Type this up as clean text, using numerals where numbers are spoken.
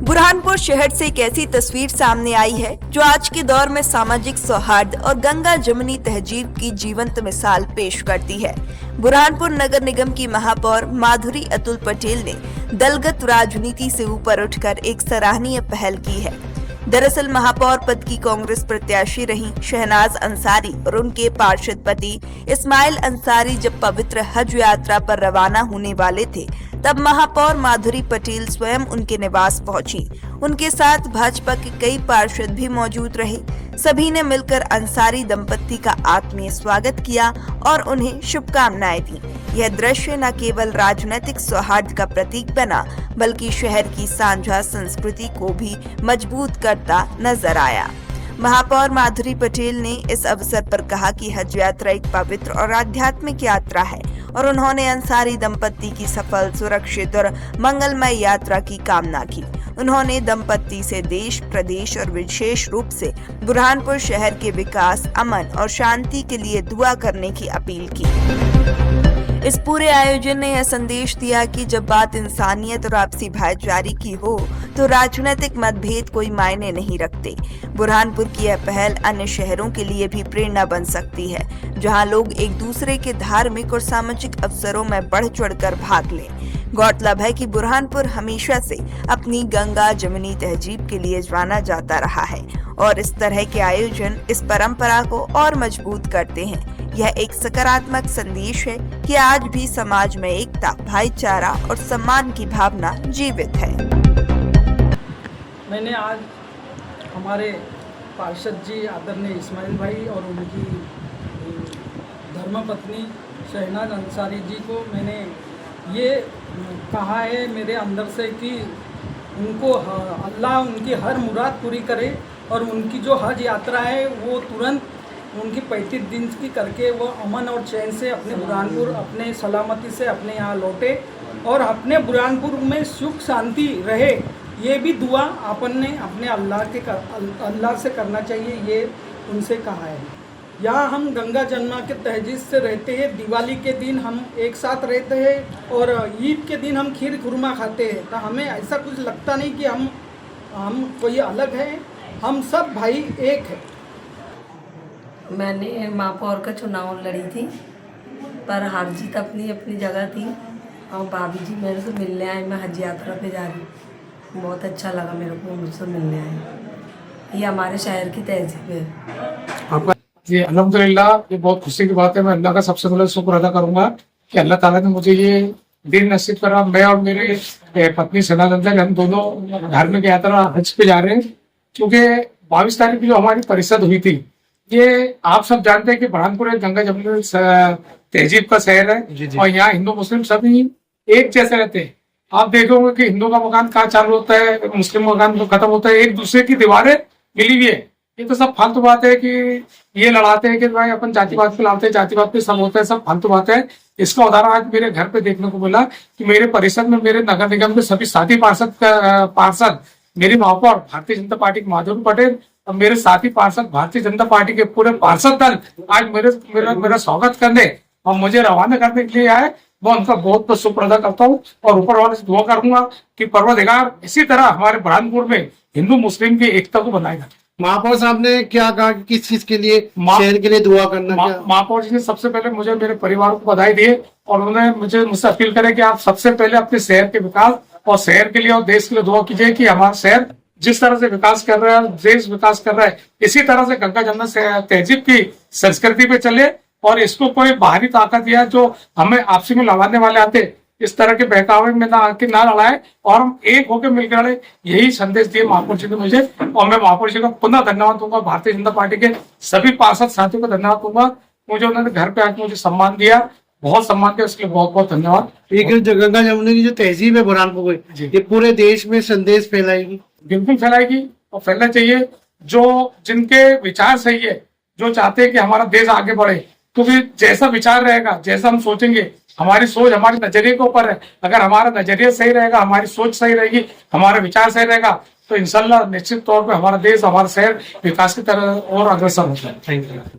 बुरहानपुर शहर से एक ऐसी तस्वीर सामने आई है जो आज के दौर में सामाजिक सौहार्द और गंगा जमुनी तहजीब की जीवंत मिसाल पेश करती है। बुरहानपुर नगर निगम की महापौर माधुरी अतुल पटेल ने दलगत राजनीति से ऊपर उठकर एक सराहनीय पहल की है। दरअसल महापौर पद की कांग्रेस प्रत्याशी रही शहनाज अंसारी और उनके पार्षद पति इस्माइल अंसारी जब पवित्र हज यात्रा पर रवाना होने वाले थे, तब महापौर माधुरी पटेल स्वयं उनके निवास पहुंची। उनके साथ भाजपा के कई पार्षद भी मौजूद रहे। सभी ने मिलकर अंसारी दंपत्ति का आत्मीय स्वागत किया और उन्हें शुभकामनाएं दी। यह दृश्य न केवल राजनीतिक सौहार्द का प्रतीक बना, बल्कि शहर की साझा संस्कृति को भी मजबूत करता नजर आया। महापौर माधुरी पटेल ने इस अवसर पर कहा कि हज यात्रा एक पवित्र और आध्यात्मिक यात्रा है और उन्होंने अंसारी दंपत्ति की सफल, सुरक्षित और मंगलमय यात्रा की कामना की। उन्होंने दंपत्ति से देश, प्रदेश और विशेष रूप से बुरहानपुर शहर के विकास, अमन और शांति के लिए दुआ करने की अपील की। इस पूरे आयोजन ने यह संदेश दिया कि जब बात इंसानियत और आपसी भाईचारे की हो तो राजनीतिक मतभेद कोई मायने नहीं रखते। बुरहानपुर की यह पहल अन्य शहरों के लिए भी प्रेरणा बन सकती है, जहां लोग एक दूसरे के धार्मिक और सामाजिक अवसरों में बढ़ चढ़कर भाग लें। गौरतलब है कि बुरहानपुर हमेशा से अपनी गंगा जमुनी तहजीब के लिए जाना जाता रहा है और इस तरह के आयोजन इस परंपरा को और मजबूत करते हैं। यह एक सकारात्मक संदेश है कि आज भी समाज में एकता, भाईचारा और सम्मान की भावना जीवित है। मैंने आज हमारे पार्षद जी आदरणीय इस्माइल भाई और उनकी धर्मपत्नी शहनाज अंसारी जी को मैंने ये कहा है मेरे अंदर से कि उनको अल्लाह उनकी हर मुराद पूरी करे और उनकी जो हज यात्रा है वो तुरंत उनकी 35 दिन की करके वो अमन और चैन से अपने बुरहानपुर, अपने सलामती से अपने यहाँ लौटे और अपने बुरहानपुर में सुख शांति रहे। ये भी दुआ अपन ने अपने अल्लाह से करना चाहिए, ये उनसे कहा है। यहाँ हम गंगा जमुना के तहजीब से रहते हैं। दिवाली के दिन हम एक साथ रहते हैं और ईद के दिन हम खीर खुरमा खाते हैं। तो हमें ऐसा कुछ लगता नहीं कि हम कोई अलग हैं, हम सब भाई एक हैं। मैंने महापौर का चुनाव लड़ी थी, पर हार जीत अपनी अपनी जगह थी और भाभी जी मेरे से मिलने आए। मैं हज यात्रा पे जा रही हूँ, बहुत अच्छा लगा मेरे को मुझसे मिलने आए। ये हमारे शहर की तहजीब है। जी अल्हम्दुलिल्लाह, ये बहुत खुशी की बात है। मैं अल्लाह का सबसे पहले शुक्र अदा करूंगा कि अल्लाह ताला ने मुझे ये दिन नसीब करा। मैं और मेरे पत्नी शहनाज अंसारी हम दोनों धार्मिक यात्रा हज पे जा रहे हैं, क्योंकि 22 तारीख की जो हमारी परिषद हुई थी, ये आप सब जानते हैं कि बुरहानपुर एक गंगा जमुनी तहजीब का शहर है और यहाँ हिंदू मुस्लिम सभी एक जैसे रहते हैं। आप देखोगे कि हिंदू का मकान कहाँ चालू होता है, मुस्लिम मकान तो खत्म होता है, एक दूसरे की दीवारें मिली हुई है। ये तो सब फालतू बात है कि ये लड़ाते हैं कि भाई अपन जातिवाद पे लड़ते हैं, जातिवाद पे सब होता है, सब फालतू बात है। इसका उदाहरण आज मेरे घर पे देखने को मिला कि मेरे परिषद में मेरे नगर निगम के सभी साथी पार्षद मेरी महापौर भारतीय जनता पार्टी की माधुरी पटेल और मेरे साथी पार्षद भारतीय जनता पार्टी के पूरे पार्षद दल आज मेरा स्वागत करने और मुझे रवाना करने के लिए आए। मैं उनका बहुत बहुत शुक्र अदा करता हूँ और ऊपर वाले से दुआ करूंगा कि परवरदिगार इसी तरह हमारे बुरहानपुर में हिंदू मुस्लिम की एकता को बनाएगा। महापौर साहब ने क्या कहा कि किस चीज के लिए, शहर के लिए दुआ करना? महापौर जी ने सबसे पहले मुझे मेरे परिवार को बधाई दिए और उन्होंने मुझसे अपील करे कि आप सबसे पहले अपने शहर के विकास और शहर के लिए और देश के लिए दुआ कीजिए कि हमारा शहर जिस तरह से विकास कर रहा है, देश विकास कर रहा है, इसी तरह से गंगा जमुना तहजीब की संस्कृति पे चले और इसको कोई बाहरी ताकत या जो हमें आपसी में लड़ाने वाले आते इस तरह के बहकावे में ना लड़ाए और हम एक होकर मिलकर लड़े। यही संदेश दिए महापौर जी ने मुझे और मैं महापौर जी को पुनः धन्यवाद दूंगा। भारतीय जनता पार्टी के सभी पार्षद साथियों को धन्यवाद दूंगा। मुझे उन्होंने घर पे आकर मुझे सम्मान दिया, बहुत सम्मान दिया, उसके लिए बहुत बहुत धन्यवाद। गंगा जमुना की जो तहजीब है बुरहानपुर की, ये पूरे देश में संदेश फैलाएगी? बिल्कुल फैलाएगी और फैलना चाहिए। जो जिनके विचार सही है, जो चाहते हैं कि हमारा देश आगे बढ़े, क्योंकि जैसा विचार रहेगा, जैसा हम सोचेंगे, हमारी सोच हमारे नजरिए के ऊपर है। अगर हमारा नजरिया सही रहेगा, हमारी सोच सही रहेगी, हमारा विचार सही रहेगा, तो इंशाल्लाह निश्चित तौर पे हमारा देश, हमारा शहर विकास की तरह और अग्रसर होता है। Thank you.